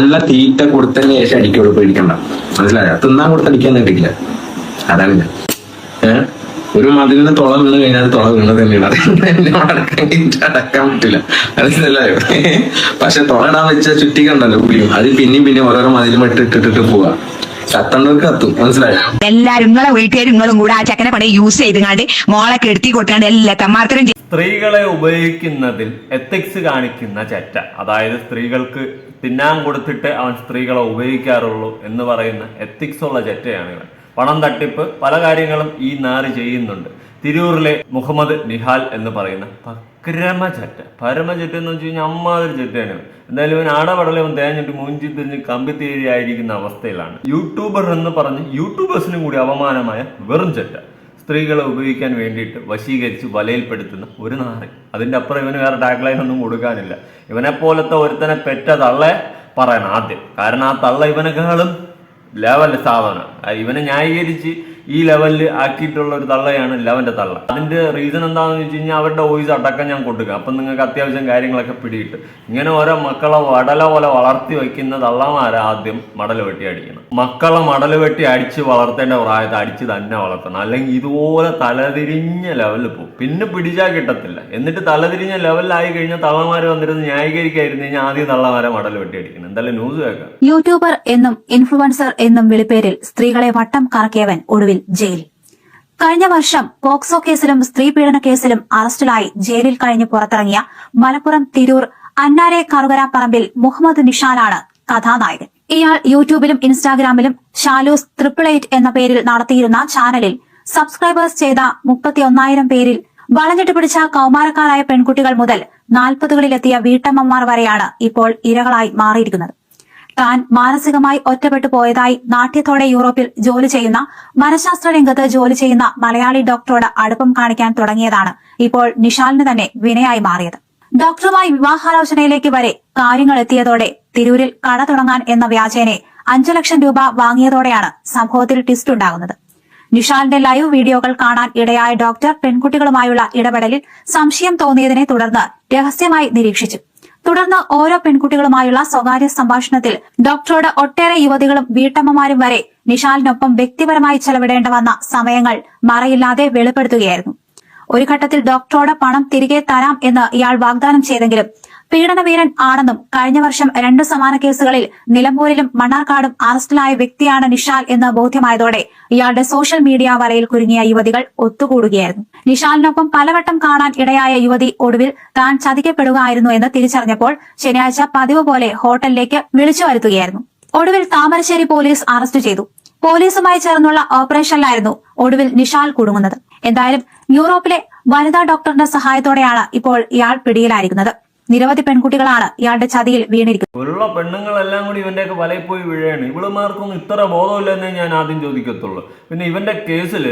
നല്ല തീറ്റ കൊടുത്തതിന് ശേഷം അടിക്കുള്ളൂ, പേടിക്കണ്ട. മനസ്സിലായോ? തിന്നാൻ കൊടുത്തടിക്കാൻ കിട്ടില്ല. അതാണ് ഞാൻ ഒരു മതിലിന് തുള വീണ് കഴിഞ്ഞാൽ തുള വീണത് തന്നെയാണ്. അടക്കാൻ പറ്റില്ല, മനസ്സിലായോ? പക്ഷെ തുള ഇടാൻ വെച്ച ചുറ്റിക്കണ്ടല്ലോ പുളിയും, അത് പിന്നെയും ഓരോരോ മതിലും ഇട്ടിട്ടിട്ട് പോവാ. കത്തണ്ടവർക്ക് കത്തും, മനസ്സിലായോ? എല്ലാരും നിങ്ങളെ വീട്ടുകാരും നിങ്ങളും കൂടെ ആ ചക്കനെ പണി യൂസ് ചെയ്തുകൊണ്ട് മോളെ കെടുത്തി കൊടുക്കാണ്ട് എല്ലാ തമ്മാർത്തരം. സ്ത്രീകളെ ഉപയോഗിക്കുന്നതിൽ എത്തിക്സ് കാണിക്കുന്ന ചെറ്റ, അതായത് സ്ത്രീകൾക്ക് തിന്നാൻ കൊടുത്തിട്ട് അവൻ സ്ത്രീകളെ ഉപയോഗിക്കാറുള്ളൂ എന്ന് പറയുന്ന എത്തിക്സ് ഉള്ള ചെറ്റയാണ് ഇവൻ. പണം തട്ടിപ്പ് പല കാര്യങ്ങളും ഈ നാറ് ചെയ്യുന്നുണ്ട്. തിരൂരിലെ മുഹമ്മദ് നിഹാൽ എന്ന് പറയുന്ന പരമചെറ്റ എന്ന് വെച്ച് കഴിഞ്ഞാൽ അമ്മാതിരി ചെറ്റയാണ്. എന്തായാലും ഇവൻ ആടപടലെ അവൻ തേഞ്ഞിട്ട് മൂഞ്ചി തിരിഞ്ഞ് കമ്പിത്തേരിയായിരിക്കുന്ന അവസ്ഥയിലാണ്. യൂട്യൂബർ എന്ന് പറഞ്ഞ് യൂട്യൂബേഴ്സിനും കൂടി അപമാനമായ വെറും ചെറ്റ. സ്ത്രീകളെ ഉപയോഗിക്കാൻ വേണ്ടിയിട്ട് വശീകരിച്ച് വലയിൽപ്പെടുത്തുന്ന ഒരു നാറി. അതിൻ്റെ അപ്പുറം ഇവന് വേറെ ടാഗ്ലൈൻ ഒന്നും കൊടുക്കാനില്ല. ഇവനെ പോലത്തെ ഒരുത്തനെ പെറ്റ തള്ളെ പറയണം ആദ്യം. കാരണം ആ തള്ള ഇവനെക്കാളും ലെവല് സാധനം. ഇവനെ ന്യായീകരിച്ച് ഈ ലെവലിൽ ആക്കിയിട്ടുള്ള ഒരു തള്ളയാണ് ലെവന്റെ തള്ള. അതിന്റെ റീസൺ എന്താണെന്ന് വെച്ച് കഴിഞ്ഞാൽ അവരുടെ വോയിസ് അടക്കം ഞാൻ കൊടുക്കുക. അപ്പം നിങ്ങൾക്ക് അത്യാവശ്യം കാര്യങ്ങളൊക്കെ പിടിയിട്ട് ഇങ്ങനെ ഓരോ മക്കളെ വടല പോലെ വളർത്തി വയ്ക്കുന്ന തള്ളമാരെ ആദ്യം മടൽ വെട്ടി അടിക്കണം. മക്കളെ മടൽ വെട്ടി അടിച്ച് വളർത്തേണ്ട പ്രായത്തെ അടിച്ച് തന്നെ വളർത്തണം. അല്ലെങ്കിൽ ഇതുപോലെ തലതിരിഞ്ഞ ലെവലിൽ പോകും, പിന്നെ പിടിച്ചാൽ കിട്ടത്തില്ല. എന്നിട്ട് തലതിരിഞ്ഞ ലെവലിലായി കഴിഞ്ഞാൽ തള്ളമാര് വന്നിരുന്ന് ന്യായീകരിക്കായിരുന്നു കഴിഞ്ഞാൽ ആദ്യം തള്ളമാരെ മടൽ വെട്ടി അടിക്കണം. എന്തായാലും ന്യൂസ് കേൾക്കാം. യൂട്യൂബർ എന്നും ഇൻഫ്ലുവൻസർ എന്നും വിളിപ്പേരിൽ സ്ത്രീകളെ വട്ടം കറക്കിയവൻ ഒടുവിൽ ജയിൽ. കഴിഞ്ഞ വർഷം പോക്സോ കേസിലും സ്ത്രീ പീഡന കേസിലും അറസ്റ്റിലായി ജയിലിൽ കഴിഞ്ഞ് പുറത്തിറങ്ങിയ മലപ്പുറം തിരൂർ അന്നാരെ കറുകര പറമ്പിൽ മുഹമ്മദ് നിഷാലാണ് കഥാനായകൻ. ഇയാൾ യൂട്യൂബിലും ഇൻസ്റ്റാഗ്രാമിലും ഷാലൂസ് 888 എന്ന പേരിൽ നടത്തിയിരുന്ന ചാനലിൽ സബ്സ്ക്രൈബേഴ്സ് ചെയ്ത 31,000 പേരിൽ വളഞ്ഞിട്ട് പിടിച്ച കൌമാരക്കാരായ പെൺകുട്ടികൾ മുതൽ 40കളിലെത്തിയ വീട്ടമ്മമാർ വരെയാണ് ഇപ്പോൾ ഇരകളായി മാറിയിരിക്കുന്നത്. താൻ മാനസികമായി ഒറ്റപ്പെട്ടു പോയതായി നാട്യത്തോടെ യൂറോപ്പിൽ ജോലി ചെയ്യുന്ന മനഃശാസ്ത്ര രംഗത്ത് ജോലി ചെയ്യുന്ന മലയാളി ഡോക്ടറോട് അടുപ്പം കാണിക്കാൻ തുടങ്ങിയതാണ് ഇപ്പോൾ നിഷാലിന് തന്നെ വിനയായി മാറിയത്. ഡോക്ടറുമായി വിവാഹാലോചനയിലേക്ക് വരെ കാര്യങ്ങൾ എത്തിയതോടെ തിരൂരിൽ കട തുടങ്ങാൻ എന്ന വ്യാജേനെ 5 ലക്ഷം രൂപ വാങ്ങിയതോടെയാണ് സംഭവത്തിൽ ട്വിസ്റ്റ് ഉണ്ടാകുന്നത്. നിഷാലിന്റെ ലൈവ് വീഡിയോകൾ കാണാൻ ഇടയായ ഡോക്ടർ പെൺകുട്ടികളുമായുള്ള ഇടപെടലിൽ സംശയം തോന്നിയതിനെ തുടർന്ന് രഹസ്യമായി നിരീക്ഷിച്ചു. തുടർന്ന് ഓരോ പെൺകുട്ടികളുമായുള്ള സ്വകാര്യ സംഭാഷണത്തിൽ ഡോക്ടറോട് ഒട്ടേറെ യുവതികളും വീട്ടമ്മമാരും വരെ നിഷാലിനൊപ്പം വ്യക്തിപരമായി ചെലവിടേണ്ട വന്ന സമയങ്ങൾ മറയില്ലാതെ വെളിപ്പെടുത്തുകയായിരുന്നു. ഒരു ഘട്ടത്തിൽ ഡോക്ടറോട് പണം തിരികെ തരാം എന്ന് ഇയാൾ വാഗ്ദാനം ചെയ്തെങ്കിലും പീഡനവീരൻ ആണെന്നും കഴിഞ്ഞ വർഷം 2 സമാന കേസുകളിൽ നിലമ്പൂരിലും മണ്ണാർക്കാടും അറസ്റ്റിലായ വ്യക്തിയാണ് നിഷാൽ എന്ന് ബോധ്യമായതോടെ ഇയാളുടെ സോഷ്യൽ മീഡിയ വലയിൽ കുരുങ്ങിയ യുവതികൾ ഒത്തുകൂടുകയായിരുന്നു. നിഷാലിനൊപ്പം പലവട്ടം കാണാൻ ഇടയായ യുവതി ഒടുവിൽ താൻ ചതിക്കപ്പെടുകയായിരുന്നു എന്ന് തിരിച്ചറിഞ്ഞപ്പോൾ ശനിയാഴ്ച പതിവ് പോലെ ഹോട്ടലിലേക്ക് വിളിച്ചു വരുത്തുകയായിരുന്നു. ഒടുവിൽ താമരശ്ശേരി പോലീസ് അറസ്റ്റ് ചെയ്തു. പോലീസുമായി ചേർന്നുള്ള ഓപ്പറേഷനിലായിരുന്നു ഒടുവിൽ നിഷാൽ കുടുങ്ങുന്നത്. എന്തായാലും യൂറോപ്പിലെ വനിതാ ഡോക്ടറിന്റെ സഹായത്തോടെയാണ് ഇപ്പോൾ ഇയാൾ പിടിയിലായിരിക്കുന്നത്. നിരവധി പെൺകുട്ടികളാണ് ഇയാളുടെ ചതിയിൽ വീണിരിക്കുന്നത്. ഉള്ള പെണ്ണുങ്ങളെല്ലാം കൂടി ഇവന്റെയൊക്കെ വലയിൽ പോയി വീഴാണ്. ഇവളുമാർക്കൊന്നും ഇത്ര ബോധമില്ലെന്നേ ഞാൻ ആദ്യം ചോദിക്കത്തുള്ളൂ. പിന്നെ ഇവന്റെ കേസിൽ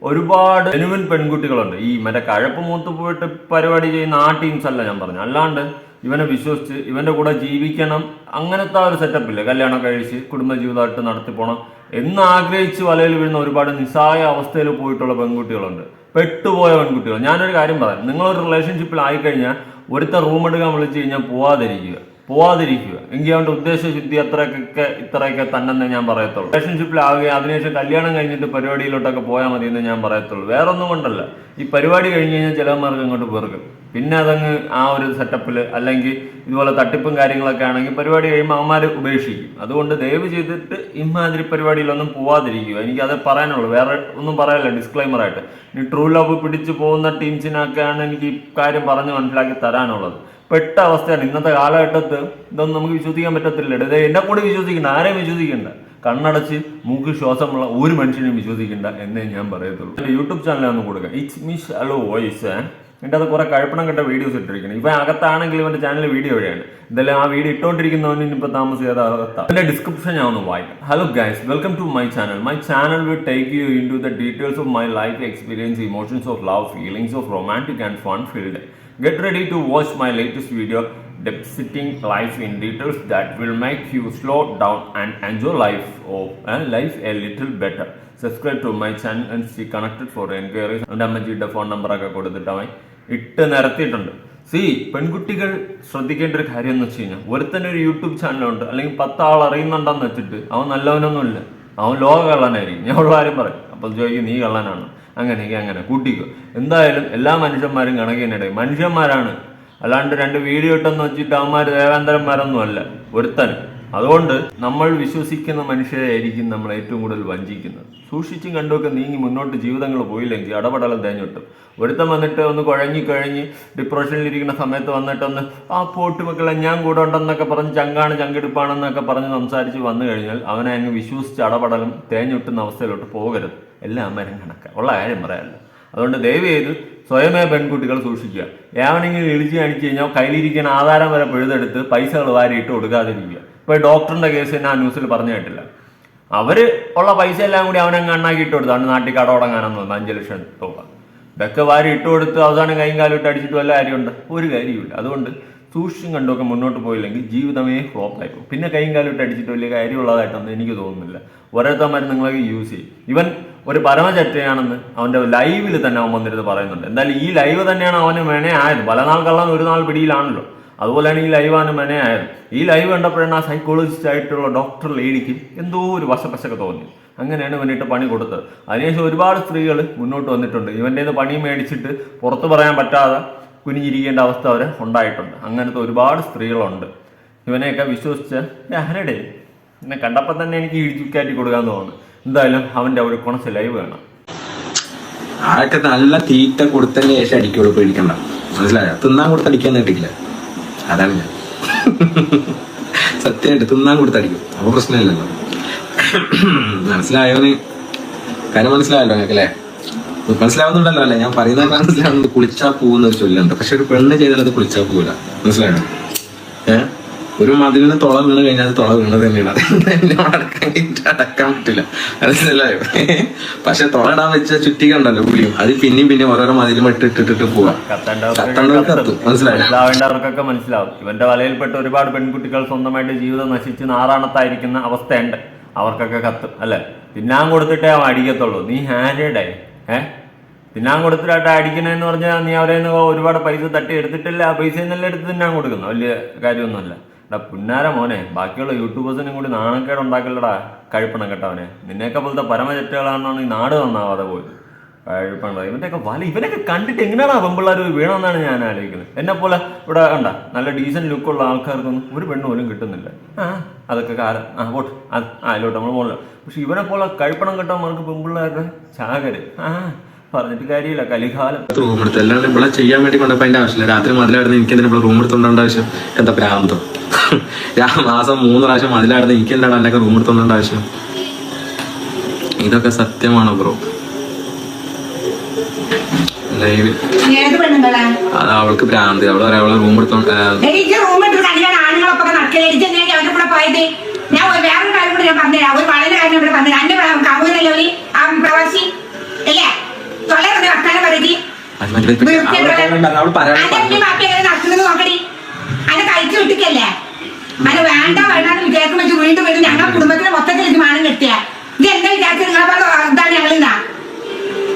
ഒരുപാട് ജെനുവിൻ പെൺകുട്ടികളുണ്ട്. ഈ മറ്റേ കഴപ്പ് മൂത്ത് പോയിട്ട് പരിപാടി ചെയ്യുന്ന ആ ടീംസ് അല്ല ഞാൻ പറഞ്ഞു. അല്ലാണ്ട് ഇവനെ വിശ്വസിച്ച് ഇവന്റെ കൂടെ ജീവിക്കണം, അങ്ങനത്തെ ഒരു സെറ്റപ്പില്ല. കല്യാണം കഴിച്ച് കുടുംബജീവിതമായിട്ട് നടത്തി പോകണം എന്ന് ആഗ്രഹിച്ച് വലയിൽ വീഴുന്ന ഒരുപാട് നിസ്സായ അവസ്ഥയിൽ പോയിട്ടുള്ള പെൺകുട്ടികളുണ്ട്, പെട്ടുപോയ പെൺകുട്ടികൾ. ഞാനൊരു കാര്യം പറയാം, നിങ്ങളൊരു റിലേഷൻഷിപ്പിൽ ആയിക്കഴിഞ്ഞാൽ ഒരുത്ത റൂം എടുക്കാൻ വിളിച്ചു കഴിഞ്ഞാൽ പോവാതിരിക്കുക എങ്കിൽ അവന്റെ ഉദ്ദേശശുദ്ധി ഇത്രയൊക്കെ തന്നെ ഞാൻ പറയത്തുള്ളൂ. റിലേഷൻഷിപ്പിലാവുകയും അതിനുശേഷം കല്യാണം കഴിഞ്ഞിട്ട് പരിപാടിയിലോട്ടൊക്കെ പോയാൽ മതി എന്ന് ഞാൻ പറയത്തുള്ളൂ. വേറൊന്നും കൊണ്ടല്ല, ഈ പരിപാടി കഴിഞ്ഞ് കഴിഞ്ഞാൽ ചിലവന്മാർക്ക് അങ്ങോട്ട് വെറുക്കും. പിന്നെ അതങ്ങ് ആ ഒരു സെറ്റപ്പിൽ അല്ലെങ്കിൽ ഇതുപോലെ തട്ടിപ്പും കാര്യങ്ങളൊക്കെ ആണെങ്കിൽ പരിപാടി കഴിയുമ്പോൾ അവന്മാർ ഉപേക്ഷിക്കും. അതുകൊണ്ട് ദയവ് ചെയ്തിട്ട് ഇമാതിരി പരിപാടിയിലൊന്നും പോവാതിരിക്കുക. എനിക്കത് പറയാനുള്ളൂ, വേറെ ഒന്നും പറയാനില്ല. ഡിസ്ക്ലൈമറായിട്ട് ഇനി ട്രൂ ലവ് പിടിച്ചു പോകുന്ന ടീംസിനൊക്കെയാണ് എനിക്ക് ഈ കാര്യം പറഞ്ഞ് മനസ്സിലാക്കി തരാനുള്ളത്. പെട്ട അവസ്ഥയാണ് ഇന്നത്തെ കാലഘട്ടത്ത്. ഇതൊന്നും നമുക്ക് വിശ്വസിക്കാൻ പറ്റത്തില്ല. ഇത് എന്നെ കൂടി വിശ്വസിക്കണ്ട, ആരെയും വിശ്വസിക്കണ്ട. കണ്ണടച്ച് മൂക്ക് ശ്വാസമുള്ള ഒരു മനുഷ്യനെയും വിശ്വസിക്കണ്ട എന്നേ ഞാൻ പറയത്തുള്ളൂ. യൂട്യൂബ് ചാനലൊന്നും കൊടുക്കുക, ഇറ്റ്സ് മീ ഷാലോ വോയിസ്. എൻ്റെ അത് കുറെ കഴപ്പണം കെട്ട വീഡിയോസ് ഇട്ടിരിക്കുന്നത്. ഇപ്പം അകത്താണെങ്കിൽ ഇവൻ്റെ ചാനൽ വീഡിയോ വഴിയാണ്. എന്തായാലും ആ വീഡിയോ ഇട്ടുകൊണ്ടിരിക്കുന്നവന് ഇനിയിപ്പോൾ താമസിക്കാതെ അകത്താം. എൻ്റെ ഡിസ്ക്രിപ്ഷൻ ഞാൻ ഒന്ന് വായിക്കാം. Hello guys, welcome to my channel. My channel will take you into the details of my life experience, emotions of love, feelings of romantic and fun field. Get ready to watch my latest video, depicting life in details that will make you slow down and enjoy life a little better. Subscribe to my channel and stay connected for enquiries. എൻ്റെ അമ്മച്ചിയുടെ phone നമ്പറൊക്കെ കൊടുത്തിട്ടായി ഇട്ട് നിരത്തിയിട്ടുണ്ട്. പെൺകുട്ടികൾ ശ്രദ്ധിക്കേണ്ട ഒരു കാര്യം എന്ന് വെച്ച് കഴിഞ്ഞാൽ ഒരുത്തന്നെ ഒരു യൂട്യൂബ് ചാനലുണ്ട് അല്ലെങ്കിൽ 10 ആൾ അറിയുന്നുണ്ടെന്ന് വെച്ചിട്ട് അവൻ നല്ലവനൊന്നുമില്ല, അവൻ ലോക കള്ളനായിരിക്കും. ഞാൻ ഉള്ള കാര്യം പറയും. അപ്പോൾ ചോദിക്കും നീ കള്ളനാണ്, അങ്ങനെ കൂട്ടിക്കോ. എന്തായാലും എല്ലാ മനുഷ്യന്മാരും കണക്കിനിടെ മനുഷ്യന്മാരാണ്, അല്ലാണ്ട് 2 വീഡിയോ ഇട്ടെന്ന് വെച്ചിട്ട് അവന്മാർ ദേവേന്ദ്രന്മാരൊന്നും അല്ല ഒരുത്തൻ. അതുകൊണ്ട് നമ്മൾ വിശ്വസിക്കുന്ന മനുഷ്യരായിരിക്കും നമ്മൾ ഏറ്റവും കൂടുതൽ വഞ്ചിക്കുന്നത്. സൂക്ഷിച്ചും കണ്ടുമൊക്കെ നീങ്ങി മുന്നോട്ട് ജീവിതങ്ങൾ പോയില്ലെങ്കിൽ അടപടലം തേഞ്ഞിട്ടും. ഒരുത്തം വന്നിട്ട് ഒന്ന് കഴിഞ്ഞ് ഡിപ്രഷനിലിരിക്കുന്ന സമയത്ത് വന്നിട്ടൊന്ന് പോട്ട് മക്കളെ ഞാൻ കൂടെ ഉണ്ടെന്നൊക്കെ പറഞ്ഞ് ചങ്കെടുപ്പാണെന്നൊക്കെ പറഞ്ഞ് സംസാരിച്ച് വന്നു കഴിഞ്ഞാൽ അവനെ അങ്ങ് വിശ്വസിച്ച് അടപടലം തേഞ്ഞൊട്ടുന്ന അവസ്ഥയിലോട്ട് പോകരുത്. എല്ലാം മരം കണക്കാം, ഉള്ള കാര്യം പറയാമല്ലോ. അതുകൊണ്ട് ദയവ് ചെയ്ത് സ്വയമേ പെൺകുട്ടികൾ സൂക്ഷിക്കുക. ഏവനെങ്കിലും ഇളിച്ച് കാണിച്ചു കഴിഞ്ഞാൽ കയ്യിലിരിക്കുന്ന ആധാരം വരെ പിഴുതെടുത്ത് പൈസകൾ വാരിയിട്ട് കൊടുക്കാതിരിക്കുക. ഇപ്പോൾ ഡോക്ടറിന്റെ കേസ് ഞാൻ ന്യൂസിൽ പറഞ്ഞു കേട്ടില്ല, അവര് ഉള്ള പൈസ എല്ലാം കൂടി അവനെ കണ്ണാക്കി ഇട്ട് കൊടുത്താണ് നാട്ടിൽ കട തുടങ്ങാനെന്ന് തോന്നുന്നു 5 ലക്ഷം രൂപ. ഇതൊക്കെ വാരി ഇട്ട് കൊടുത്ത് അവസാനം കൈയും കാലും ഇട്ട് അടിച്ചിട്ട് വല്ല കാര്യമുണ്ട്? ഒരു കാര്യമില്ല. അതുകൊണ്ട് സൂക്ഷിച്ചും കണ്ടുമൊക്കെ മുന്നോട്ട് പോയില്ലെങ്കിൽ ജീവിതമേ ഫ്ലോപ്പായി പോകും. പിന്നെ കൈയും കാലും ഇട്ട് അടിച്ചിട്ട് വലിയ കാര്യമുള്ളതായിട്ടൊന്നും എനിക്ക് തോന്നുന്നില്ല. ഓരോരുത്തന്മാരും നിങ്ങളൊക്കെ യൂസ് ചെയ്യും. ഇവൻ ഒരു പരമചറ്റയാണെന്ന് അവന്റെ ലൈവിൽ തന്നെ അവൻ വന്നിരുന്ന് പറയുന്നുണ്ട്. എന്തായാലും ഈ ലൈവ് തന്നെയാണ് അവന് മെനെ ആയത്. പല നാൾ കള്ളൻ ഒരു നാൾ പിടിയിലാണല്ലോ, അതുപോലെയാണ് ഈ ലൈവാണ് മെനെ ആയത്. ഈ ലൈവ് കണ്ടപ്പോഴാണ് ആ സൈക്കോളജിസ്റ്റ് ആയിട്ടുള്ള ഡോക്ടർ ലേഡിക്ക് എന്തോ ഒരു വശപ്പശൊക്കെ തോന്നി. അങ്ങനെയാണ് ഇവനിട്ട് പണി കൊടുത്തത്. അതിനുശേഷം ഒരുപാട് സ്ത്രീകൾ മുന്നോട്ട് വന്നിട്ടുണ്ട്. ഇവൻ്റെ പണി മേടിച്ചിട്ട് പുറത്ത് പറയാൻ പറ്റാതെ കുനിഞ്ഞിരിക്കേണ്ട അവസ്ഥ അവരെ ഉണ്ടായിട്ടുണ്ട്. അങ്ങനത്തെ ഒരുപാട് സ്ത്രീകളുണ്ട്. ഇവനെയൊക്കെ വിശ്വസിച്ച് ആരടെ എന്നെ കണ്ടപ്പോൾ തന്നെ എനിക്ക് ഇടിച്ചുക്കാറ്റി കൊടുക്കാൻ തോന്നുന്നു. എന്തായാലും അവന്റെ ഒരു കൊണച്ച് ലൈവ് വേണം. ആൾക്ക് നല്ല തീറ്റ കൊടുത്തതിന് ശേഷം അടിക്കുള്ളൂ, പേടിക്കണ്ട. മനസ്സിലായോ? തിന്നാൻ കൊടുത്തടിക്കാൻ കേട്ടില്ല. അതാണ് ഞാൻ സത്യമായിട്ട് തിന്നാൻ കൊടുത്തടിക്കും, അപ്പൊ പ്രശ്നമില്ലല്ലോ. മനസ്സിലായോന്ന് കാര്യം മനസ്സിലായല്ലോ നിങ്ങൾക്ക് അല്ലേ? മനസ്സിലാവുന്നുണ്ടല്ലോ അല്ലേ? ഞാൻ പറയുന്നത് മനസ്സിലാവുന്നത് കുളിച്ചാ പോകുന്ന ഒരു ചൊല്ലുണ്ട്. പക്ഷെ ഒരു പെണ്ണ് ചെയ്താൽ അത് കുളിച്ചാൽ പോകില്ല. മനസ്സിലായോ? ഒരു മതിലിന് തുള വീണ് കഴിഞ്ഞാൽ അത് തുള വീണത് തന്നെയാണ്. അടക്കാൻ പറ്റില്ല. മനസ്സിലായോ? പക്ഷെ തുള ഇടാൻ വെച്ച ചുറ്റിക ഉണ്ടല്ലോ പുളിയും, അത് പിന്നെയും ഓരോരോ മതിലും ഇട്ടിട്ട് പോവാം. മനസ്സിലാവേണ്ടവർക്കൊക്കെ മനസ്സിലാവും. ഇവന്റെ വലയിൽപ്പെട്ട് ഒരുപാട് പെൺകുട്ടികൾ സ്വന്തമായിട്ട് ജീവിതം നശിച്ച് നാറാണത്തായിരിക്കുന്ന അവസ്ഥയുണ്ട്. അവർക്കൊക്കെ കത്തും അല്ലെ? തിന്നാൻ കൊടുത്തിട്ടേ അവൻ അടിക്കത്തുള്ളൂ. നീ ഹാൻഡേഡായി തിന്നാൻ കൊടുത്തിട്ടായിട്ട് അടിക്കണമെന്ന് പറഞ്ഞാൽ നീ അവരെ ഒരുപാട് പൈസ തട്ടി എടുത്തിട്ടില്ല. ആ പൈസ എന്നെല്ലാം എടുത്ത് തിന്നാൻ കൊടുക്കുന്നു, വലിയ കാര്യമൊന്നുമല്ല. പുന്നാര മോനെ, ബാക്കിയുള്ള യൂട്യൂബേഴ്സിനും കൂടി നാണക്കേട് ഉണ്ടാക്കില്ലടാ കഴിപ്പണം കേട്ടവനെ. നിന്നെയൊക്കെ പോലത്തെ പരമചെറ്റകളാണെന്നാണ് ഈ നാട് നന്നാവാതെ പോയത്. കഴിപ്പണ്ട ഇവനൊക്കെ കണ്ടിട്ട് എങ്ങനെയാണ് പെമ്പിള്ളേർ വീണമെന്നാണ് ഞാൻ ആലോചിക്കുന്നത്. എന്നെ പോലെ ഇവിടെ കണ്ട നല്ല ഡീസന്റ് ലുക്കുള്ള ആൾക്കാർക്കൊന്നും ഒരു പെണ്ണ് പോലും കിട്ടുന്നില്ല. അതൊക്കെ കാലം പോട്ട് അതിലോട്ട് നമ്മൾ പോകണല്ലോ. പക്ഷെ ഇവനെ പോലെ കഴിപ്പണം കിട്ടാൻ പെമ്പിള്ളേരുടെ ചാകര് പറഞ്ഞിട്ട് കാര്യമില്ല. കലികാലം റൂം എടുത്ത് അല്ലാണ്ട് ഇവിടെ ചെയ്യാൻ വേണ്ടി കൊണ്ടപ്പോ അതിന്റെ ആവശ്യമില്ല. രാത്രി മതിലായിരുന്നു എനിക്ക് എന്തിനാ ഇവിടെ റൂം എടുത്തോണ്ട ആവശ്യം? എന്താ പ്രാന്തം? മാസം 3 പ്രാവശ്യം മതിലായിരുന്നു എനിക്ക് എന്താണ് എൻ്റെ റൂം എടുത്തോണ്ട ആവശ്യം? ഇതൊക്കെ സത്യമാണോ ബ്രോ? ലൈവിൽ അത് അവൾക്ക് ഭ്രാന്തി. അവള് പറയാം അവളെ റൂം എടുത്തോണ്ട് വേണ്ട വേണ്ടെന്ന് വിചാരിക്കുമ്പോ വീണ്ടും വീണ്ടും ഞങ്ങളുടെ കുടുംബത്തിലെ മൊത്തത്തിൽ ഇത് മാനം കെട്ടിയ ഇത് എന്താ വിചാരിച്ചത്? നിങ്ങളെ ഇതാണ് ഞങ്ങളിതാ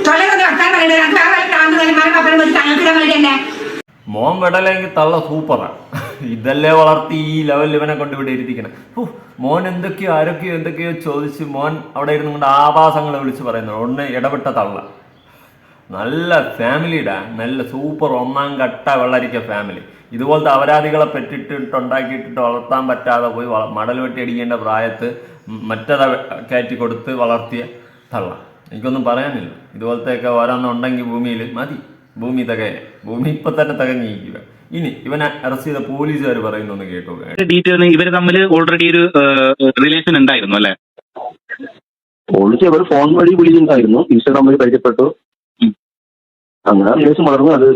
തൊള്ളൊന്ന് വർത്താൻ പറയുന്നത്. ഞങ്ങൾക്ക് വേറെ പ്രാന്ത് പപ്പനെ പോയി തങ്ങൾക്കിടാൻ വേണ്ടി തന്നെ. മോൻ വിടലെങ്കിൽ തള്ള സൂപ്പറാ. ഇതല്ലേ വളർത്തി ഈ ലെവലിൽ ഇവനെ കൊണ്ട് ഇവിടെ ഇരുത്തിക്കണം. മോൻ എന്തൊക്കെയോ ചോദിച്ച് മോൻ അവിടെ ഇരുന്ന് കൊണ്ട് ആഭാസങ്ങൾ വിളിച്ച് പറയുന്നത്. ഒന്ന് ഇടപെട്ട തള്ള നല്ല ഫാമിലിയുടെ നല്ല സൂപ്പർ 1ാം ഘട്ട വെള്ളരിക്ക ഫാമിലി. ഇതുപോലത്തെ അപരാധികളെ പെറ്റിട്ടുണ്ടാക്കിയിട്ടിട്ട് വളർത്താൻ പറ്റാതെ പോയി മടൽ വെട്ടി അടിക്കേണ്ട പ്രായത്ത് മറ്റേത കയറ്റി കൊടുത്ത് വളർത്തിയ തള്ള. എനിക്കൊന്നും പറയാനില്ല. ഇതുപോലത്തെയൊക്കെ ഓരോന്നുണ്ടെങ്കിൽ ഭൂമിയിൽ മതി. ഭൂമി ഇപ്പൊ തന്നെ തികഞ്ഞിരിക്കുക. ഇനി ഇവനെ അറസ്റ്റ് ചെയ്ത പോലീസുകാർ പറയുന്നൊന്ന് കേട്ടോ. ഡീറ്റെയിൽ ഇവര് തമ്മിൽ ഓൾറെഡി ഒരു റിലേഷൻ ഉണ്ടായിരുന്നു അല്ലെ? പോലീസ് അവർ ഫോൺ വഴി വിളിച്ചിട്ടുണ്ടായിരുന്നു. ഇൻസ്റ്റാഗ്രാം വഴി പരിചയപ്പെട്ടു. അങ്ങനെ റിലേഷൻ വളർന്നു. അത്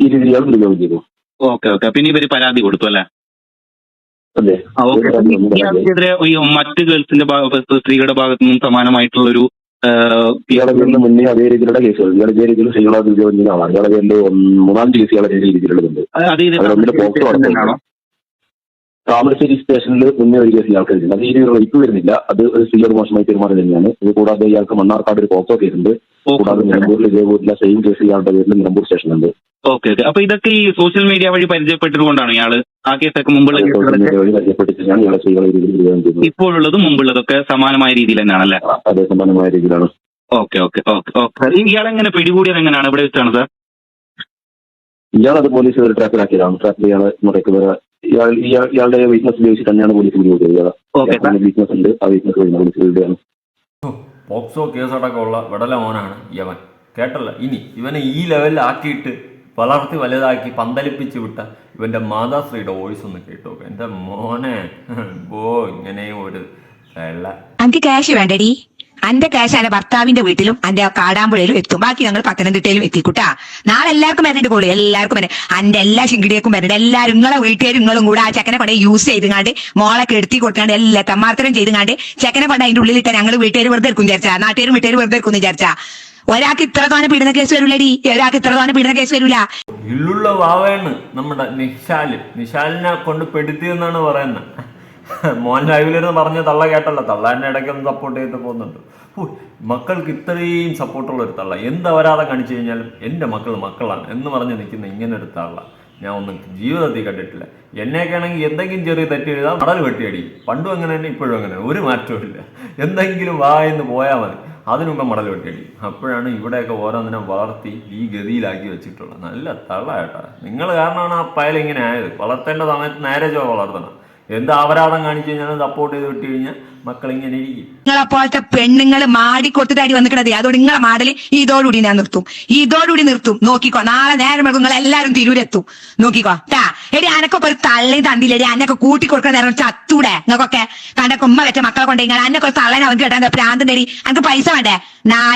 ഈ രീതിയിൽ ദുരുപയോഗം ചെയ്തു. ഓക്കെ. പിന്നെ ഇവര് പരാതി കൊടുത്തു അല്ലെ? അതെ. ഇതിനെതിരെ മറ്റ് ഗേൾസിന്റെ സ്ത്രീകളുടെ ഭാഗത്തു നിന്നും സമാനമായിട്ടുള്ളൊരു ഇയാളുടെ പേരിൽ മുന്നേ അതേ രീതിയിലുള്ള കേസുകൾ ഇയാളെ ഇതേ രീതിയിൽ സ്ത്രീകളെ ദുരുപയോഗം ചെയ്യുന്ന ആളാണ്. ഇയാളുടെ പേരിൽ 3-4 കേസ് ഇയാളെ രീതിയിലുള്ളതുണ്ട്. പോക്സോ താമരശ്ശേരി സ്റ്റേഷനിൽ മുന്നേ ഒരു കേസ് ഇയാൾക്ക് എഴുതുന്നത്. അത് ഈ ഒരു റേപ്പ് വരുന്നില്ല, അത് ഒരു സ്ത്രീയോട് മോശമായി പെരുമാറി തന്നെയാണ്. ഇത് കൂടാതെ ഇയാൾക്ക് മണ്ണാർക്കാട് ഒരു പോക്സോ കേസുണ്ട്. കൂടാതെ നിലമ്പൂരിൽ ഇതേപോലുള്ള സെയിം കേസ് ഇയാളുടെ പേരിൽ നിലമ്പൂർ സ്റ്റേഷനുണ്ട്. Okay okay. അപ്പൊ ഇതൊക്കെ ഈ സോഷ്യൽ മീഡിയ വഴി പരിചയപ്പെട്ടിട്ടുകൊണ്ടാണ് ഇയാള് ആ കേസൊക്കെ മുമ്പുള്ള സോഷ്യൽ മീഡിയ വഴി പരിചയപ്പെട്ടിട്ടാണ് ഇയാളെ സ്ത്രീകളെ രീതിയിൽ ഇപ്പോഴുള്ളതും മുമ്പുള്ളതൊക്കെ സമാനമായ രീതിയിൽ തന്നെയാണല്ലേ? അതേ സമാനമായ രീതിയിലാണ്. Okay okay okay okay. ഇയാളെങ്ങനെ പിടികൂടിയത് എങ്ങനെയാണ്? എവിടെ വെച്ചാണ് സാർ? ഇയാളത് പോലീസ് ഒരു ട്രാപ്പിലാക്കിയതാണ്. ട്രാപ്പിൽ ഇയാളെ മുറയ്ക്ക് ഇയാളുടെ വീക്ക്നസ് ഉപയോഗിച്ച് തന്നെയാണ് പോലീസ് പിടികൂടിയത്. ഇയാളെ വീക്ക്നസ് ഉണ്ട്, ആ വീക്ക്നസ് കഴിഞ്ഞ പോലീസ് പിടികൂടിയാണ്. പോക്സോ കേസടക്കമുള്ള വെടല മോനാണ് യവൻ. കേട്ടല്ല, ഇനി ഇവനെ ഈ ലെവലിലാക്കിയിട്ട് വളർത്തി വലുതാക്കി പന്തലിപ്പിച്ച് വിട്ട ഇവന്റെ മാതാശ്രീയുടെ വോയിസ് ഒന്ന് കേട്ടോ. എന്റെ മോനെ ഇങ്ങനെയും ഒരു അനക്ക് ക്യാഷ് വേണ്ടടി. അന്റെ ക്യാഷ് എന്റെ ഭർത്താവിന്റെ വീട്ടിലും എന്റെ കാടാമ്പുഴയിലും എത്തും. ബാക്കി ഞങ്ങൾ പത്തനംതിട്ടയിലും എത്തിക്കൂട്ടാ. നാളെ എല്ലാവർക്കും വരേണ്ട കൂടി, എല്ലാവർക്കും വരെ അന്റെ എല്ലാ ശിങ്കിടിയേക്കും വരേണ്ട. എല്ലാവരും നിങ്ങളെ വീട്ടുകാരും നിങ്ങളും കൂടെ ആ ചെക്കനെ കൊണ്ട് യൂസ് ചെയ്തുങ്ങാണ്ട് മോളെ കെടുത്തി കൊടുക്കാണ്ട് എല്ലാ തമ്മാർത്തരം ചെയ്തുങ്ങാണ്ട് ചെക്കനെ കൊണ്ട് അതിന്റെ ഉള്ളിലിട്ട് ഞങ്ങൾ വീട്ടുകാർ വെറുതെ എടുക്കും വിചാരിച്ചാ, നാട്ടുകാരും വീട്ടുകാർ വെറുതെ എടുക്കും വിചാരിച്ചാ. ഒരാൾക്ക് ഇത്ര തോനെ പീഡന കേസ് വരൂലടി, ഒരാൾക്ക് ഇത്ര തോനെ പീഡന കേസ് വരൂല. ഇല്ലുള്ള വാവയാണ് നമ്മുടെ നിശാലിനെ കൊണ്ട് പെടുത്തിയെന്നാണ് പറയുന്നത്. മോൻ ലൈവിലിരുന്ന് പറഞ്ഞ തള്ള കേട്ടല്ല, തള്ള എന്നെ ഇടയ്ക്കൊന്ന് സപ്പോർട്ട് ചെയ്ത് പോകുന്നുണ്ട്. മക്കൾക്ക് ഇത്രയും സപ്പോർട്ടുള്ള ഒരു തള്ള എന്ത് അപരാധം കാണിച്ചു കഴിഞ്ഞാലും എൻ്റെ മക്കളാണ് എന്ന് പറഞ്ഞ് നിൽക്കുന്ന ഇങ്ങനെ ഒരു തള്ള ഞാൻ ഒന്നും ജീവിതത്തിൽ കണ്ടിട്ടില്ല. എന്നെയൊക്കെ ആണെങ്കിൽ എന്തെങ്കിലും ചെറിയ തെറ്റ് എഴുതാം, മടൽ വെട്ടിയടിക്കും. പണ്ടും അങ്ങനെ തന്നെ ഇപ്പോഴും അങ്ങനെ, ഒരു മാറ്റവും ഇല്ല. എന്തെങ്കിലും വായെന്ന് പോയാൽ മതി, അതിനുമ്പ് മടൽ വെട്ടിയടിക്കും. അപ്പോഴാണ് ഇവിടെയൊക്കെ ഓരോന്നിനെ വളർത്തി ഈ ഗതിയിലാക്കി വെച്ചിട്ടുള്ളത്. നല്ല തള്ള കേട്ടാ. നിങ്ങൾ കാരണമാണ് ആ പയലിങ്ങനെ ആയത്. വളർത്തേണ്ട സമയത്ത് നേരെ വളർത്തണം. എന്ത് അപരാധം കാണിച്ചു കഴിഞ്ഞാൽ സപ്പോർട്ട് ചെയ്ത് വിട്ടു കഴിഞ്ഞാൽ മക്കൾ ഇങ്ങനെ ഇരിക്കും. നിങ്ങളെപ്പോലത്തെ പെണ്ണുങ്ങൾ മാടി കൊടുത്തിട്ടാടി വന്നിക്കണത്. അതോട് നിങ്ങളെ മാടല് ഇതോടുകൂടി ഞാൻ നിർത്തും. നോക്കിക്കോ, നാളെ നേരം നിങ്ങൾ എല്ലാവരും തിരൂരെത്തും. നോക്കിക്കോ ട്ടാ. എടി അനക്കൊക്കെ ഒരു തള്ളയും തണ്ടിയിലെടി അന്നൊക്കെ കൂട്ടി കൊടുക്കുന്ന നേരം ചത്തൂടെ നിങ്ങൾക്കൊക്കെ. കണ്ടൊക്കെ ഉമ്മ വെച്ച മക്കളെ കൊണ്ടെങ്കിൽ അന്നൊക്കെ ഒരു തള്ളനെ അവർക്ക് കേട്ടാ പ്രാന്തം തേടി. അനക്ക് പൈസ വേണ്ടേ?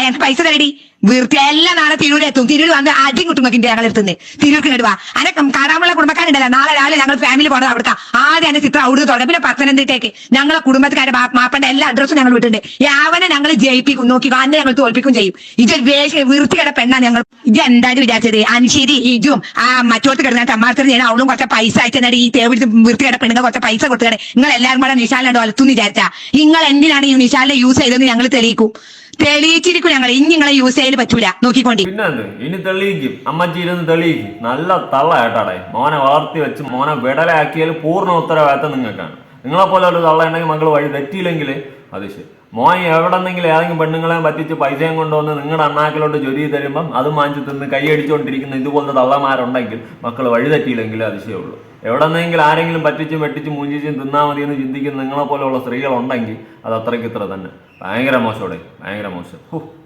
എനിക്ക് പൈസ തേടി വീർത്തി എല്ലാം നാളെ തിരൂരെത്തും. തിരൂർ വന്ന് അടിയും കിട്ടും നോക്കിന്റെ ഞങ്ങൾ എടുത്തുന്നത്. തിരൂർക്ക് കേട്ടുവാ. അനക്ക് കാടാമുള്ള കുടുംബക്കാരുണ്ടല്ലോ, നാളെ രാവിലെ ഞങ്ങൾ ഫാമിലി പോകണം അവിടുത്തെ. ആദ്യം എന്റെ ചിത്രം അവിടുന്ന് തുടങ്ങി. പിന്നെ പത്തനംതിട്ടേക്ക് ഞങ്ങളെ കുടുംബക്കാരുടെ മാപ്പന്റെ എല്ലാ അഡ്രസ്സും ഞങ്ങൾ വിട്ടിട്ടുണ്ട്. യാവനെ ഞങ്ങൾ ജയിപ്പിക്കും. നോക്കിക്കോ, അന്നെ ഞങ്ങൾ തോൽപ്പിക്കും ചെയ്യും. ഇതൊരു വൃത്തികെട്ട പെണ്ണാ ഞങ്ങൾ. ഇത് എന്തായാലും വിചാരിച്ചത് അൻശേരി ഇജും ആ മറ്റോട്ട് കിടന്ന തമ്മാർത്തർ ചെയ്യണം. അവളും കുറച്ച് പൈസ അയച്ചാൽ ഈ തേവിടുത്ത് വൃത്തികെട്ട പെണ്ണുങ്ങൾ കുറച്ച് പൈസ കൊടുത്തേ നിങ്ങൾ എല്ലാവരും കൂടെ നിശാലിനെ വളർത്തുന്ന് വിചാരിച്ചാ. നിങ്ങൾ എന്തിനാണ് ഈ നിശാലിനെ യൂസ് ചെയ്തതെന്ന് ഞങ്ങൾ തെളിയിച്ചിരിക്കും. ഞങ്ങൾ ഇനി നിങ്ങളെ യൂസ് ചെയ്യാൻ പറ്റൂല. നോക്കിക്കൊണ്ടി. പിന്നെ ഇനി തെളിയിക്കും. അമ്മച്ചി ഇരുന്ന് തെളിയിക്കും. നല്ല തള്ള കേട്ടാടേ. മോനെ വളർത്തി വെച്ച് മോനെ വിടലാക്കിയാൽ പൂർണ്ണ ഉത്തരവാദിത്തം നിങ്ങൾക്കാണ്. നിങ്ങളെപ്പോലെ ഒരു തള്ള ഉണ്ടെങ്കിൽ മക്കൾ വഴി തെറ്റിയില്ലെങ്കിൽ അത് ശരി. മോൻ എവിടെന്നെങ്കിലും ഏതെങ്കിലും പെണ്ണുങ്ങളെ പറ്റിച്ച് പൈസയും കൊണ്ടുവന്ന് നിങ്ങളുടെ അണ്ണാക്കിലോട്ട് ജോലി തരുമ്പം അത് വാങ്ങിച്ച് തിന്ന് കൈയടിച്ചുകൊണ്ടിരിക്കുന്ന ഇതുപോലത്തെ തള്ളമാരുണ്ടെങ്കിൽ മക്കൾ വഴി തെറ്റിയില്ലെങ്കിൽ അതിശയമുള്ളൂ. എവിടെന്നെങ്കിലും ആരെങ്കിലും പറ്റിച്ചും വെട്ടിച്ചും മൂഞ്ചിച്ചും തിന്നാൽ മതി എന്ന് ചിന്തിക്കുന്ന നിങ്ങളെപ്പോലെയുള്ള സ്ത്രീകളുണ്ടെങ്കിൽ അത് അത്രയ്ക്ക് ഇത്ര തന്നെ. ഭയങ്കര മോശോടെ, ഭയങ്കര മോശം.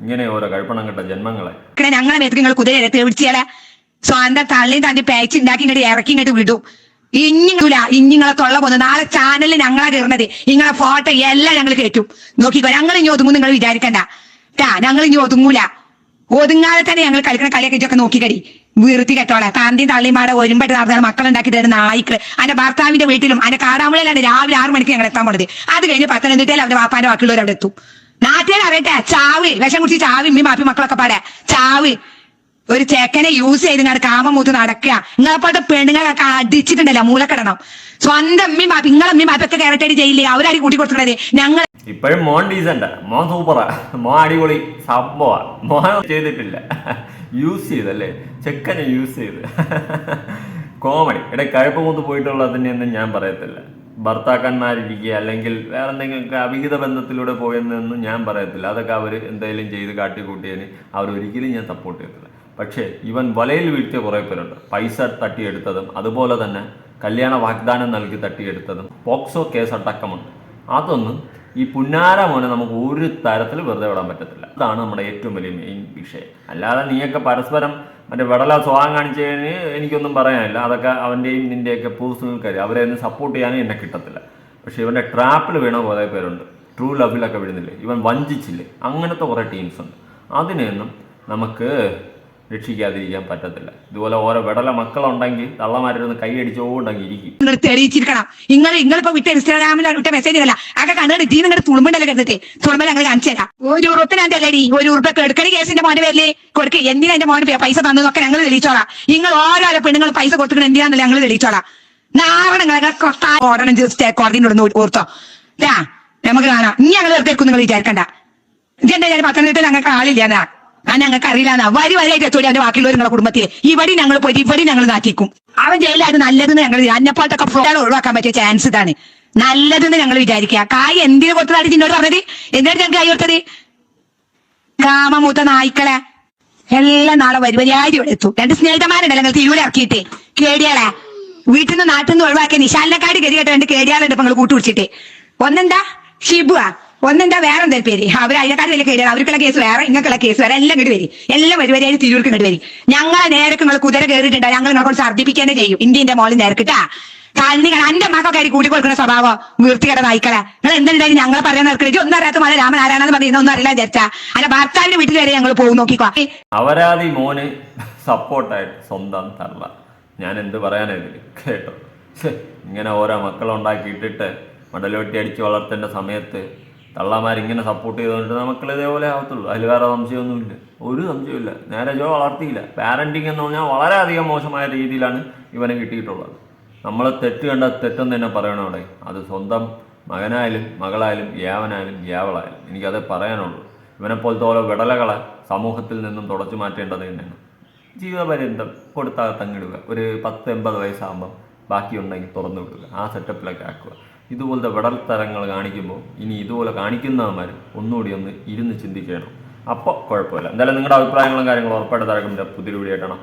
ഇങ്ങനെ ഓരോ കഴിപ്പണം കെട്ട ജന്മങ്ങളെ ഞങ്ങളെ മേത്ത് നിങ്ങൾ കുതിര വിളിച്ചാലേ സ്വന്തം തള്ളിയും തന്റെ പേച്ച് ഉണ്ടാക്കി ഇങ്ങോട്ട് ഇറക്കി ഇങ്ങോട്ട് വിടും. ഇഞ്ഞിങ്ങളെ തൊള്ള പോന്ന് നാളെ ചാനലിൽ ഞങ്ങളാ കയറുന്നത്. നിങ്ങളെ ഫോട്ടോ എല്ലാം ഞങ്ങൾ കേറ്റും. നോക്കിക്കോ, ഞങ്ങൾ ഇനി ഒതുങ്ങും നിങ്ങൾ വിചാരിക്കണ്ട ട്ടാ. ഞങ്ങൾ ഇനി ഒതുങ്ങാതെ തന്നെ ഞങ്ങൾ കളിക്കുന്ന കളിയൊക്കെ ഇതൊക്കെ നോക്കിക്കടി. വീർത്തി കെട്ടോളെ താന്തിയും തള്ളിമാടെ ഒരുമ്പെട്ട് നടന്ന മക്കളുണ്ടാക്കി തരുന്ന നായിക്കള്. അന്റെ ഭർത്താവിന്റെ വീട്ടിലും അന്റെ കാടാമ്പുഴയിലാണ് രാവിലെ 6 മണിക്ക് ഞങ്ങൾ എത്താൻ പോണത്. അത് കഴിഞ്ഞ് പത്തനംതിട്ടയിൽ അവരുടെ വാപ്പാന്റെ ബാക്കിയുള്ളവർ അവിടെ എത്തും. നാട്ടുകാർ അറിയട്ടെ, ചാവ് വിഷം കുടിച്ച് ചാവ് ഇമ്മി മാപ്പി മക്കളൊക്കെ പാടെ ചാവ്. ഒരു ചെക്കനെ യൂസ് ചെയ്ത് ഇങ്ങോട്ട് കാമമൂത്ത് നടക്കുക. നിങ്ങളെപ്പോഴത്തെ പെണ്ണുങ്ങളൊക്കെ അടിച്ചിട്ടുണ്ടല്ലോ, മൂലക്കിടണം. സ്വന്തം അമ്മയും മാപ്പി നിങ്ങളമ്മയും മാപ്പൊക്കെ കയറട്ടേടി ചെയ്യില്ലേ? അവരാരും കൂട്ടി കൊടുക്കുന്നത്. ഞങ്ങൾ ഇപ്പോഴും മോൻ ഡീസന്റാ, മോൻ സൂപ്പറാ, മോൻ അടിപൊളി സംഭവാ. മോൻ ചെയ്തിട്ടില്ല, യൂസ് ചെയ്തല്ലേ ചെക്കനെ യൂസ് ചെയ്ത്. കോമഡി. ഇടയ്ക്ക് കഴപ്പമൂത്ത് പോയിട്ടുള്ളതിനെയൊന്നും ഞാൻ പറയത്തില്ല. ഭർത്താക്കന്മാരിരിക്കുക അല്ലെങ്കിൽ വേറെ എന്തെങ്കിലും അവിഹിത ബന്ധത്തിലൂടെ പോയെന്നൊന്നും ഞാൻ പറയത്തില്ല. അതൊക്കെ അവർ എന്തെങ്കിലും ചെയ്ത് കാട്ടിക്കൂട്ടിയതിന് അവരൊരിക്കലും ഞാൻ സപ്പോർട്ട് ചെയ്യത്തില്ല. പക്ഷേ ഇവൻ വലയിൽ വീഴ്ത്തിയ കുറേ പേരുണ്ട്. പൈസ തട്ടിയെടുത്തതും അതുപോലെ തന്നെ കല്യാണ വാഗ്ദാനം നൽകി തട്ടിയെടുത്തതും പോക്സോ കേസ് അടക്കമുണ്ട്. അതൊന്നും ഈ പുന്നാര മോനെ നമുക്ക് ഒരു തരത്തിൽ വെറുതെ വിടാൻ പറ്റത്തില്ല. അതാണ് നമ്മുടെ ഏറ്റവും വലിയ മെയിൻ വിഷയം. അല്ലാതെ നീയൊക്കെ പരസ്പരം മറ്റേ വെടല സ്വഭാവം കാണിച്ചതിന് എനിക്കൊന്നും പറയാനില്ല. അതൊക്കെ അവൻ്റെയും നിൻ്റെയൊക്കെ പേഴ്സണൽ കാര്യം. അവരെ ഒന്നും സപ്പോർട്ട് ചെയ്യാനും എന്നെ കിട്ടത്തില്ല. പക്ഷേ ഇവൻ്റെ ട്രാപ്പിൽ വീണ കുറേ പേരുണ്ട്. ട്രൂ ലവിലൊക്കെ വിടുന്നില്ലേ, ഇവൻ വഞ്ചിച്ചില്ലേ, അങ്ങനത്തെ കുറേ ടീംസ് ഉണ്ട്. അതിനെയൊന്നും നമുക്ക് രക്ഷിക്കാതിരിക്കാൻ പറ്റത്തില്ല. ഇതുപോലെ ഓരോ വെടല മക്കളുണ്ടെങ്കിൽ തള്ളമാരൊന്ന് കൈയടിച്ചോണ്ടെങ്കിൽ ഇരിക്കും. തെളിയിച്ചിരിക്കണം. നിങ്ങളിപ്പോ വിട്ട ഇൻസ്റ്റാഗ്രാമിൽ വിട്ട മെസ്സേജുകളല്ല അതൊക്കെ കണ്ടിട്ട് ജീ നിങ്ങളുടെ തുളുമ്പുണ്ടല്ലോ കരുതിട്ട് തുളുമ്പൽ ഞങ്ങൾ കാണിച്ചു തരാം. ₹1 ₹1 എടുക്കണി കേസിന്റെ മോന്റെ പേരില് കൊടുക്കുക. എന്തിനാ എന്റെ മോന് പൈസ തന്നതൊക്കെ ഞങ്ങൾ തെളിയിച്ചോളാം. നിങ്ങൾ ഓരോ പെണ്ണുങ്ങൾ പൈസ കൊടുത്തിട്ട് എന്തിനാന്നല്ലേ ഞങ്ങൾ തെളിയിച്ചോളാം. നാളെ നിങ്ങളെ ഓടണം കോടതിൻ്റെ ഉള്ളിൽ ഓർത്തോ ഇതാ നമുക്ക് കാണാം. ഇനി ഞങ്ങൾ വെറുതെ നിങ്ങൾ വിചാരിക്കണ്ട. ഇതെന്താ ഞാൻ പത്തനംതിട്ട ഞങ്ങൾക്ക് ആളില്ലാന്നാ, ഞങ്ങൾക്ക് അറിയില്ലാന്നാ. വരിയായിട്ട് എത്തോടി അവന്റെ ബാക്കിയുള്ളവർ നിങ്ങളുടെ കുടുംബത്തിൽ ഇവിടെ ഞങ്ങൾ പോയി ഇവിടെ ഞങ്ങൾ നാട്ടിക്കും. അവൻ ജയിലായിരുന്നു നല്ലതെന്ന് ഞങ്ങൾ അന്നപ്പോഴത്തൊക്കെ ഫ്രോഡ് ഒഴിവാക്കാൻ പറ്റിയ ചാൻസ് ഇതാണ്. നല്ലതെന്ന് ഞങ്ങൾ വിചാരിക്കുക. കായ് എന്തിനു കൊടുത്തതാണ് ഇതിനോട് പറഞ്ഞത്? എന്തിനാണ് ഞങ്ങൾക്ക് കായ് കൊടുത്തത്? കാമമൂത്ത നായ്ക്കളെ എല്ലാം നാളെ വരിവരിയായി ഇവിടെ എത്തും. 2 സ്നേഹിതന്മാരുണ്ടല്ലോ നിങ്ങൾ തിരുവല്ല ഇറക്കിയിട്ട് കേടിയാളെ വീട്ടിൽ നിന്ന് നാട്ടിൽ നിന്ന് ഒഴിവാക്കിയ നിശാലിനെക്കാട് ഗതി കേട്ടോ 2 കേടിയാളുണ്ട് ഇപ്പൊ നിങ്ങൾ കൂട്ടുപിടിച്ചിട്ട്. ഒന്നെന്താ ഷിബുവാ, ഒന്നെന്താ വേറെ എന്താ പേര്. അവർ അതിനെക്കാട് വലിയ കേടിയാണ്. അവർക്കുള്ള കേസ് വേറെ, ഇങ്ങൾക്കുള്ള കേസ് വേറെ. എല്ലാം ഇങ്ങോട്ട് വരും. എല്ലാം വരിവരിയായി തിരുവർക്ക് ഇങ്ങോട്ട് വരും. ഞങ്ങളെ നേരക്ക് നിങ്ങൾ കുതിര കയറിയിട്ടുണ്ടോ ഞങ്ങൾ നിങ്ങളെ കൊണ്ട് ഛർദ്ദിപ്പിക്കാനേ ചെയ്യും. ഇന്ത്യന്റെ മോളിൽ നേരക്കിട്ടാ കാലിനികൾ എന്റെ മക്കൾക്കാരി കൂട്ടി കൊടുക്കുന്ന സ്വഭാവം വൃത്തികേട നായിക്കളെ. നിങ്ങൾ എന്തുണ്ടായി ഞങ്ങളെ പറയാൻ നിൽക്കുന്നത്? ഒന്നും അറിയാത്ത മല രാമൻ ആരാണെന്ന് പറഞ്ഞ ഒന്നും അറിയില്ല വിചാരിച്ചാ അല്ല ഭർത്താവിന്റെ വീട്ടിൽ വരെ ഞങ്ങൾ പോകും നോക്കിക്കോ. അവരാതി മോന് സപ്പോർട്ടായിട്ട് സ്വന്തം തള്ള. ഞാൻ എന്ത് പറയാനായിരുന്നു കേട്ടോ. ഇങ്ങനെ ഓരോ മക്കളുണ്ടാക്കിയിട്ടിട്ട് മടലോട്ടി അടിച്ച് വളർത്തേണ്ട സമയത്ത് തള്ളമാരിങ്ങനെ സപ്പോർട്ട് ചെയ്തുകൊണ്ട് മക്കൾ ഇതേപോലെ ആവത്തുള്ളൂ. അതിൽ വേറെ സംശയമൊന്നുമില്ല, ഒരു സംശയമില്ല. നേരെ ജോ വളർത്തിയില്ല. പാരന്റിങ് എന്ന് പറഞ്ഞാൽ വളരെയധികം മോശമായ രീതിയിലാണ് ഇവനെ കിട്ടിയിട്ടുള്ളത്. നമ്മൾ തെറ്റ് കണ്ട തെറ്റെന്ന് തന്നെ പറയണം അവിടെ. അത് സ്വന്തം മകനായാലും മകളായാലും യാവനായാലും യാവളായാലും എനിക്കതേ പറയാനുള്ളൂ. ഇവനെപ്പോലത്തെ ഓരോ വിടലകളെ സമൂഹത്തിൽ നിന്നും തുടച്ചു മാറ്റേണ്ടത് തന്നെയാണ്. ജീവിതപര്യന്തം കൊടുത്താൽ തങ്ങിടുക. ഒരു 10-80 വയസ്സാകുമ്പം ബാക്കിയുണ്ടെങ്കിൽ തുറന്നു വിടുക. ആ സെറ്റപ്പിലൊക്കെ ആക്കുക. ഇതുപോലത്തെ വിടൽത്തരങ്ങൾ കാണിക്കുമ്പോൾ ഇനി ഇതുപോലെ കാണിക്കുന്നവന്മാർ ഒന്നുകൂടി ഒന്ന് ഇരുന്ന് ചിന്തിക്കണം. അപ്പോൾ കുഴപ്പമില്ല. എന്തായാലും നിങ്ങളുടെ അഭിപ്രായങ്ങളും കാര്യങ്ങളും ഉറപ്പായിട്ട് തരക്കും. പുതിയൊരു വീഡിയോ ആയിട്ടാണ്.